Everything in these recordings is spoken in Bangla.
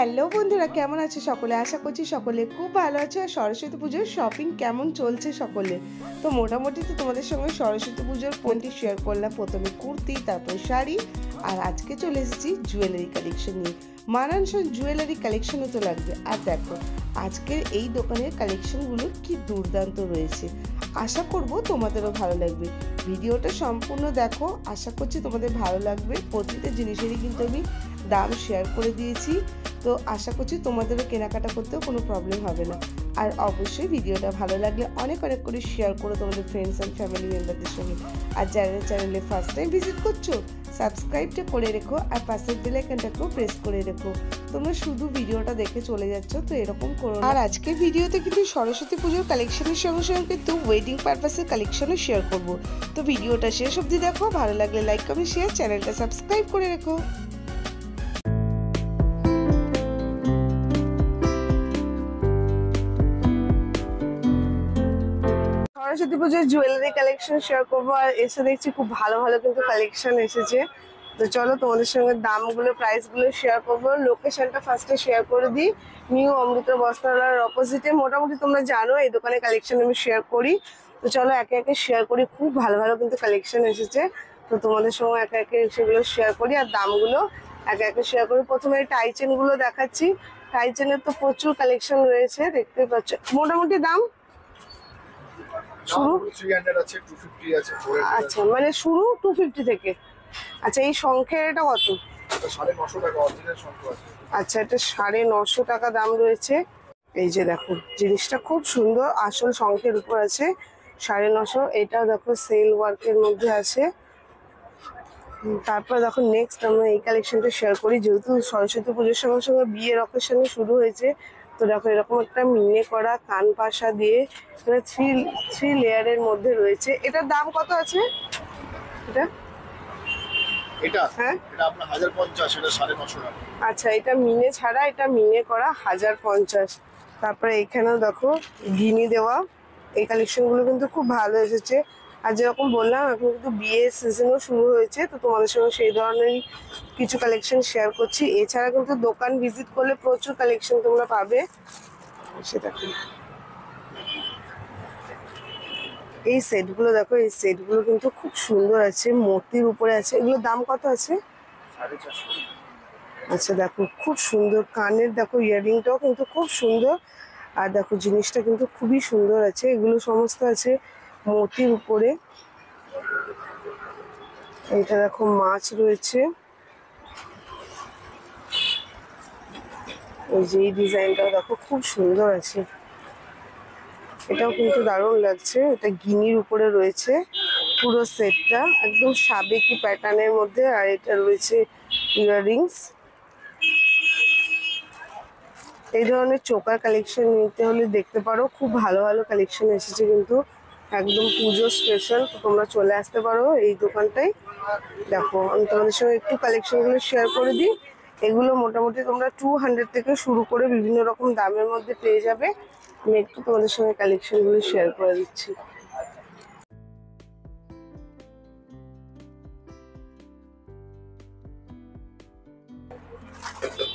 হ্যালো বন্ধুরা, কেমন আছো সকলে? আশা করছি সকলে খুব ভালো আছো। আর সরস্বতী পুজোর শপিং কেমন চলছে সকলে? তো মোটামুটি তো তোমাদের সঙ্গে সরস্বতী পুজোর পয়েন্টটি শেয়ার করলাম। প্রথমে কুর্তি, তারপর শাড়ি, আর আজকে চলে এসেছি জুয়েলারি কালেকশন নিয়ে। মানানসই জুয়েলারি কালেকশনও তো লাগবে। আর দেখো আজকের এই দোকানের কালেকশনগুলো কি দুর্দান্ত রয়েছে। আশা করব তোমাদেরও ভালো লাগবে। ভিডিওটা সম্পূর্ণ দেখো, আশা করছি তোমাদের ভালো লাগবে। প্রতিটা জিনিসেরই কিন্তু আমি দাম শেয়ার করে দিয়েছি, তো আশা করছি তোমাদেরও কেনাকাটা করতেও কোনো প্রবলেম হবে না। আর অবশ্যই ভিডিওটা ভালো লাগলে অনেক অনেক করে শেয়ার করো তোমাদের ফ্রেন্ডস অ্যান্ড ফ্যামিলি মেম্বারদের সঙ্গে। আর যারা চ্যানেলে ফার্স্ট টাইম ভিজিট করছো, সাবস্ক্রাইবটা করে রেখো আর পাশের বেল আইকনটাকেও প্রেস করে রেখো। তোমরা শুধু ভিডিওটা দেখে চলে যাচ্ছ, তো এরকম করো না। আর আজকের ভিডিওতে কিন্তু সরস্বতী পুজোর কালেকশনের সঙ্গে সঙ্গে কিন্তু ওয়েডিং পারপাসের কালেকশনও শেয়ার করব। তো ভিডিওটা শেষ অবধি দেখো, ভালো লাগলে লাইক কমেন্ট শেয়ার, চ্যানেলটা সাবস্ক্রাইব করে রেখো। সরস্বতী পুজোর জুয়েলারি কালেকশন শেয়ার করবো। আর এসে দেখছি খুব ভালো ভালো কিন্তু কালেকশন এসেছে। তো চলো তোমাদের সঙ্গে দামগুলো, প্রাইসগুলো শেয়ার করবো। লোকেশনটা ফার্স্টে শেয়ার করে দিই। নিউ অমৃত বস্ত্রালয়ের অপোজিটে। মোটামুটি তোমরা জানো এই দোকানে কালেকশন আমি শেয়ার করি। তো চলো একে একে শেয়ার করি। খুব ভালো ভালো কিন্তু কালেকশন এসেছে, তো তোমাদের সঙ্গে একে একে সেগুলো শেয়ার করি আর দামগুলো একে একে শেয়ার করি। প্রথমে এই টাই চেনগুলো দেখাচ্ছি। টাই চেনের তো প্রচুর কালেকশন রয়েছে, দেখতে পাচ্ছ। মোটামুটি দাম শুরু 300 আছে, 250 আছে, 400 আচ্ছা, মানে শুরু 250 থেকে। আচ্ছা, এই শঙ্খের এটা কত? 950 টাকা অরিজিনাল শঙ্খ আছে। আচ্ছা, এটা 950 টাকা দাম রয়েছে। এই যে দেখো, জিনিসটা খুব সুন্দর, আসল শঙ্খের উপর আছে, 950। এটা দেখো সেল ওয়ার্কের মধ্যে আছে। তারপর দেখো নেক্সট আমরা এই কালেকশনটা শেয়ার করি। যেহেতু সরস্বতী পুজোর সঙ্গে সঙ্গে বিয়ের অকেশনে শুরু হয়েছে, তো দেখো এরকম একটা মিনে করা কান পাশা দিয়ে থ্রি লেয়ারের মধ্যে রয়েছে। এটার দাম কত আছে? এটা হ্যাঁ, এটা আপনার 1050, এটা 950 টাকা। আচ্ছা, এটা মিনে ছাড়া, এটা মিনে করা 1050। তারপরে এখানেও দেখো ঘিনি দেওয়া। এই কালেকশনগুলো কিন্তু খুব ভালো এসেছে। আর যেরকম বললাম, এখন কিন্তু বিয়ের সিজনও শুরু হয়েছে, তো তোমাদের সঙ্গে সেই ধরনেরই কিছু কালেকশন শেয়ার করছি। এছাড়া কিন্তু দোকান ভিজিট করলে প্রচুর কালেকশন তোমরা পাবে। সেটা এই সেটগুলো দেখো, এই সেটগুলো কিন্তু খুব সুন্দর আছে, মূর্তির উপরে আছে। এগুলোর দাম কত আছে? 450। আচ্ছা দেখো, খুব সুন্দর কানের দেখো, ইয়াররিংটাও কিন্তু খুব সুন্দর। আর দেখো জিনিসটা কিন্তু খুবই সুন্দর আছে। এগুলো সমস্ত আছে মূর্তির উপরে। এইটা দেখো মাছ রয়েছে। এই যে এই ডিজাইনটাও দেখো খুব সুন্দর আছে, এটাও কিন্তু দারুণ লাগছে। এটা গিনির উপরে রয়েছে পুরো সেটটা, একদম সাবেকি প্যাটার্নের মধ্যে। আর এটা রয়েছে ইয়াররিংস। এই ধরনের চোকার কালেকশন নিতে হলে দেখতে পারো, খুব ভালো ভালো কালেকশন এসেছে কিন্তু একদম পুজো স্পেশাল। তো তোমরা চলে আসতে পারো এই দোকানটায়। দেখো আমি তোমাদের সঙ্গে একটু কালেকশনগুলো শেয়ার করে দিই। এগুলো মোটামুটি তোমরা 200 থেকে শুরু করে বিভিন্ন রকম দামের মধ্যে পেয়ে যাবে। আমি একটু তোমাদের সঙ্গে কালেকশনগুলো শেয়ার করে দিচ্ছি।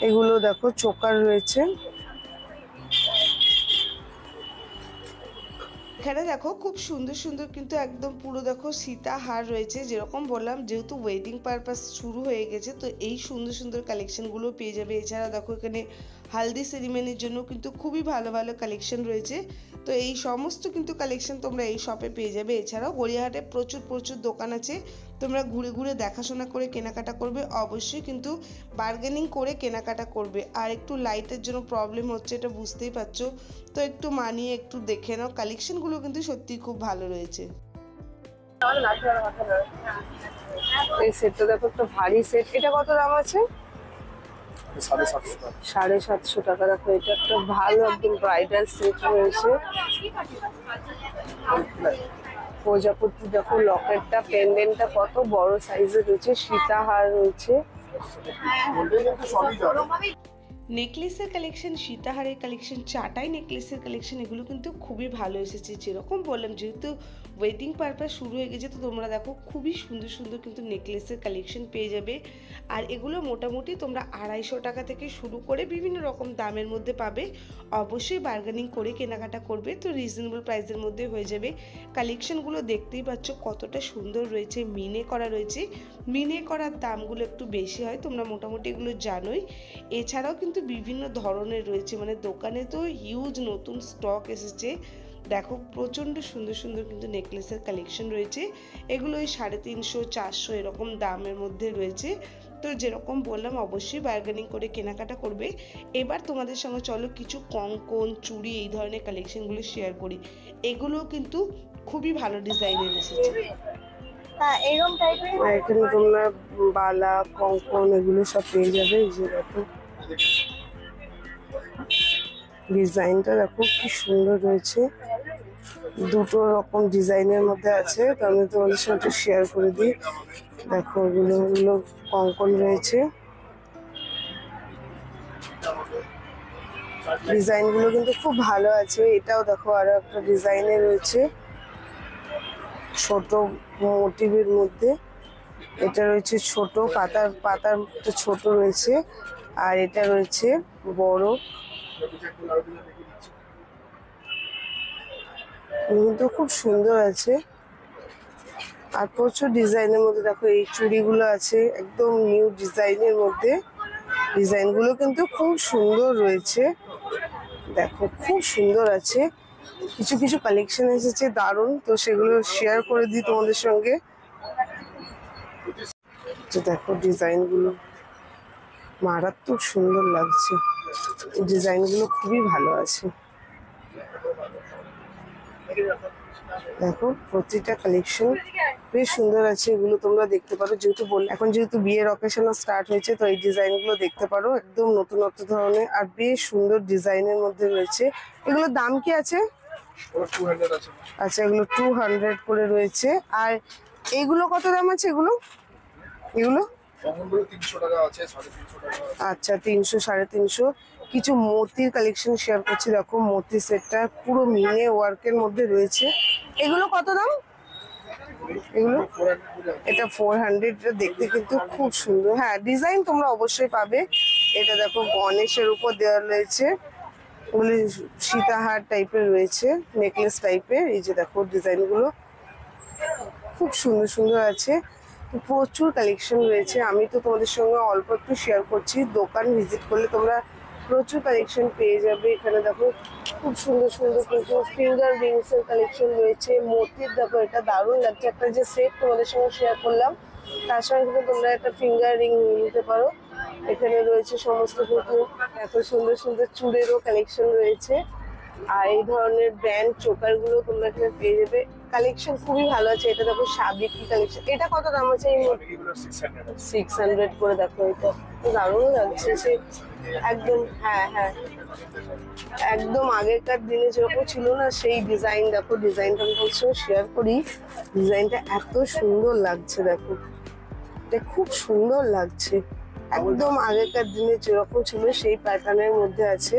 এগুলো দেখো চোকার রয়েছে। এখানে দেখো খুব সুন্দর সুন্দর কিন্তু একদম পুরো দেখো সীতাহার রয়েছে। যেরকম বললাম, যেহেতু ওয়েডিং পারপাস শুরু হয়ে গেছে, তো এই সুন্দর সুন্দর কালেকশনগুলো পেয়ে যাবে। এছাড়া দেখো এখানে হালদি সেরিমনির জন্য কিন্তু খুবই ভালো ভালো কালেকশন রয়েছে। তো এই সমস্ত কিন্তু কালেকশন তোমরা এই শপে পেয়ে যাবে। এছাড়াও গড়িয়াহাটে প্রচুর প্রচুর দোকান আছে, তোমরা ঘুরে ঘুরে দেখাশোনা করে কেনাকাটা করবে। অবশ্যই কিন্তু বার্গেনিং করে কেনাকাটা করবে। আর একটু লাইটের জন্য প্রবলেম হচ্ছে, এটা বুঝতেই পারছো, তো একটু মানিয়ে একটু দেখে নাও। কালেকশনগুলো কিন্তু সত্যিই খুব ভালো রয়েছে। এই সেটটা দেখো, একটা ভারী সেট। এটা কত দাম আছে? 750 টাকা। 750 টাকা। দেখো এটা একটা ভালো একদম ব্রাইডাল সেট রয়েছে। প্রজাপতি দেখো, লকেটটা, পেন্ডেন্টটা কত বড় সাইজের রয়েছে, সীতাহার রয়েছে। নেকলেসের কালেকশন, সীতাহারের কালেকশন, চাটাই নেকলেসের কালেকশন, এগুলো কিন্তু খুবই ভালো এসেছে। যেরকম বললাম, যেহেতু ওয়েডিং পারপাস শুরু হয়ে গেছে, তো তোমরা দেখো খুবই সুন্দর সুন্দর কিন্তু নেকলেসের কালেকশন পেয়ে যাবে। আর এগুলো মোটামুটি তোমরা 250 টাকা থেকে শুরু করে বিভিন্ন রকম দামের মধ্যে পাবে। অবশ্যই বার্গেনিং করে কেনাকাটা করবে, তো রিজনেবল প্রাইসের মধ্যে হয়ে যাবে। কালেকশনগুলো দেখতেই পাচ্ছ কতটা সুন্দর রয়েছে, মিনে করা রয়েছে। মিনে করার দামগুলো একটু বেশি হয়, তোমরা মোটামুটি এগুলো জানোই। এছাড়াও কিন্তু বিভিন্ন ধরনের রয়েছে, মানে দোকানে তো হিউজ নতুন স্টক এসেছে। দেখো প্রচণ্ড সুন্দর সুন্দর কিন্তু নেকলেসের কালেকশন রয়েছে। এগুলো ওই 350, 400 এরকম দামের মধ্যে রয়েছে। তো যেরকম বললাম অবশ্যই বার্গেনিং করে কেনাকাটা করবে। এবার তোমাদের সঙ্গে চলো কিছু কঙ্কন, চুড়ি এই ধরনের কালেকশনগুলো শেয়ার করি। এগুলো কিন্তু খুবই ভালো ডিজাইনের এসেছে। হ্যাঁ এরকম টাইপের। আর এখানে তোমরা বালা, কঙ্কন এগুলো সব পেয়ে যাবে। এই যে দেখো ডিজাইনটা দেখো কি সুন্দর রয়েছে, দুটো রকম ডিজাইনের মধ্যে আছে। তো আমি তোমাদের সাথে শেয়ার করে দিই। দেখো ওগুলো কঙ্কন রয়েছে, ডিজাইনগুলো কিন্তু খুব ভালো আছে। এটাও দেখো আরো একটা ডিজাইনে রয়েছে ছোট মোটিভের মধ্যে। এটা রয়েছে ছোট পাতার ছোট রয়েছে, আর এটা রয়েছে বড়। কিন্তু খুব সুন্দর আছে, আর প্রচুর ডিজাইনের মধ্যে দেখো এই চুড়িগুলো আছে একদম নিউ ডিজাইনের মধ্যে। ডিজাইনগুলো কিন্তু খুব সুন্দর রয়েছে, দেখো খুব সুন্দর আছে। কিছু কিছু কালেকশন এসেছে দারুণ, তো সেগুলো শেয়ার করে দিই তোমাদের সঙ্গে। দেখো ডিজাইনগুলো মারাত্মক সুন্দর লাগছে, ডিজাইনগুলো খুবই ভালো আছে। দেখো প্রতিটা কালেকশন বেশ সুন্দর আছে, এগুলো তোমরা দেখতে পারো। যেহেতু এখন যেহেতু বিয়ের অকেশন স্টার্ট হয়েছে, তো এই ডিজাইনগুলো দেখতে পারো, একদম নতুনত্ব ধরনের আর বেশ সুন্দর ডিজাইনের মধ্যে রয়েছে। এগুলোর দাম কি আছে? আচ্ছা এগুলো 200 করে রয়েছে। আর এইগুলো কত দাম আছে? এগুলো আচ্ছা 300, 350। কিছু মতির কালেকশন শেয়ার করছি। দেখো মতি সেটটা পুরো মিনে ওয়ার্কের মধ্যে রয়েছে। এগুলো কত দাম? এগুলো এটা 400। দেখতে কিন্তু খুব সুন্দর। হ্যাঁ ডিজাইন তোমরা অবশ্যই পাবে। এটা দেখো গণেশের উপর দেওয়া রয়েছে, ওগুলি সীতাহার টাইপের রয়েছে, নেকলেস টাইপের। এই যে দেখো ডিজাইনগুলো খুব সুন্দর সুন্দর আছে, প্রচুর কালেকশন রয়েছে। আমি তো তোমাদের সঙ্গে অল্প একটু শেয়ার করছি, দোকান ভিজিট করলে তোমরা প্রচুর কালেকশন পেয়ে যাবে। এখানে দেখো খুব সুন্দর সুন্দর কিন্তু ফিঙ্গার রিংস এর কালেকশন রয়েছে। মতির দেখো এটা দারুণ লাগছে, একটা যে সেট তোমাদের সঙ্গে শেয়ার করলাম তার সঙ্গে কিন্তু তোমরা একটা ফিঙ্গার রিং নিতে পারো। এখানে রয়েছে সমস্ত কিন্তু এত সুন্দর সুন্দর চুড়েরও কালেকশন রয়েছে। আর এই ধরনের ব্র্যান্ড চোকার গুলো তোমরা এখানে পেয়ে যাবে। কালেকশন খুবই ভালো আছে। এটা দেখো সাবিত্রী কালেকশন। এটা কত দাম আছে? এই 600 করে। দেখো এটা দারুণ লাগছে, সে একদম হ্যাঁ হ্যাঁ একদম আগেকার দিনে যেরকম ছিল না সেই ডিজাইন। দেখো ডিজাইনটা আমি শেয়ার করি, ডিজাইনটা এত সুন্দর লাগছে। দেখো এটা খুব সুন্দর লাগছে, একদম আগেকার দিনে যেরকম ছিল সেই প্যাটার্নের মধ্যে আছে।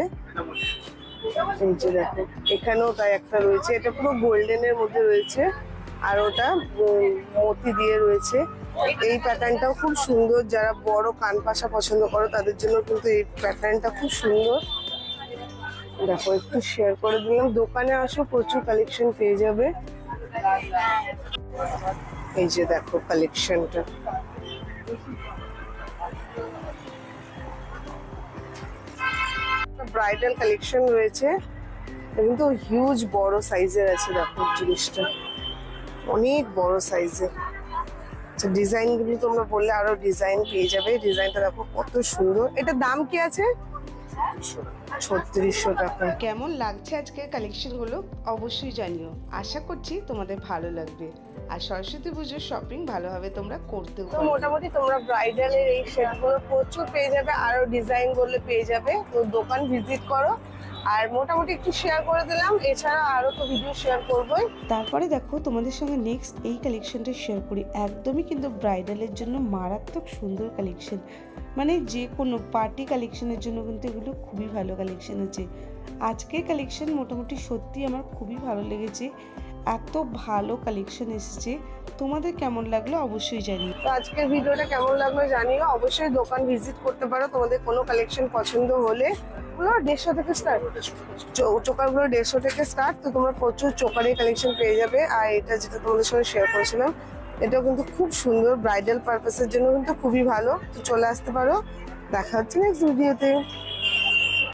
এই যে দেখো এখানেও তাই একটা রয়েছে, এটা পুরো গোল্ডেনের মধ্যে রয়েছে, আর ওটা মতি দিয়ে রয়েছে। এই প্যাটার্নটাও খুব সুন্দর, যারা বড় কান পাশা পছন্দ করো তাদের জন্য কিন্তু এই প্যাটার্নটা খুব সুন্দর। দেখো একটু শেয়ার করে দিলাম। দোকানে আসো, প্রচুর কালেকশন পেয়ে যাবে। এই যে দেখো কালেকশনটা, ব্রাইডাল কালেকশন রয়েছে, কিন্তু হিউজ বড় সাইজের আছে। দেখো জিনিসটা অনেক বড় সাইজের। ডিজাইন গুলো তোমরা বললে আরো ডিজাইন পেয়ে যাবে। ডিজাইনটা দেখো কত সুন্দর। এটা দাম কি আছে? 3600 টাকা। কেমন লাগছে আজকের কালেকশন গুলো অবশ্যই জানিও, আশা করছি তোমাদের ভালো লাগবে। আর সরস্বতী পুজোর শপিং ভালোভাবে তোমরা করতেও পারো। মোটামুটি তোমরা ব্রাইডালের এই সেটগুলো প্রচুর পেয়ে যাবে, আরো ডিজাইন বললে পেয়ে যাবে। তো দোকান ভিজিট করো। আর মোটামুটি একটু শেয়ার করে দিলাম, এছাড়া আরো তো ভিডিও শেয়ার করবোই। তারপরে দেখো তোমাদের সঙ্গে নেক্সট এই কালেকশনটা শেয়ার করি। একদমই কিন্তু ব্রাইডালের জন্য মারাত্মক সুন্দর কালেকশন, মানে যে কোনো পার্টি কালেকশনের জন্য কিন্তু এগুলো খুবই ভালো কালেকশন আছে। আজকের কালেকশন মোটামুটি সত্যি আমার খুবই ভালো লেগেছে। এত ভালো কালেকশন এসেছে। তোমাদের কেমন লাগলো অবশ্যই জানিও। তো আজকের ভিডিওটা কেমন লাগলো জানিও, অবশ্যই দোকান ভিজিট করতে পারো তোমাদের কোনো কালেকশন পছন্দ হলে। ওগুলো 150 থেকে স্টার্ট, চোকারগুলো 150 থেকে স্টার্ট। তো তোমরা প্রচুর চোকারের কালেকশন পেয়ে যাবে। আর এটা যেটা তোমাদের সঙ্গে শেয়ার করেছিলাম, এটাও কিন্তু খুব সুন্দর, ব্রাইডাল পারপাসের জন্য কিন্তু খুবই ভালো। তো চলে আসতে পারো। দেখা হচ্ছে নেক্সট ভিডিওতে।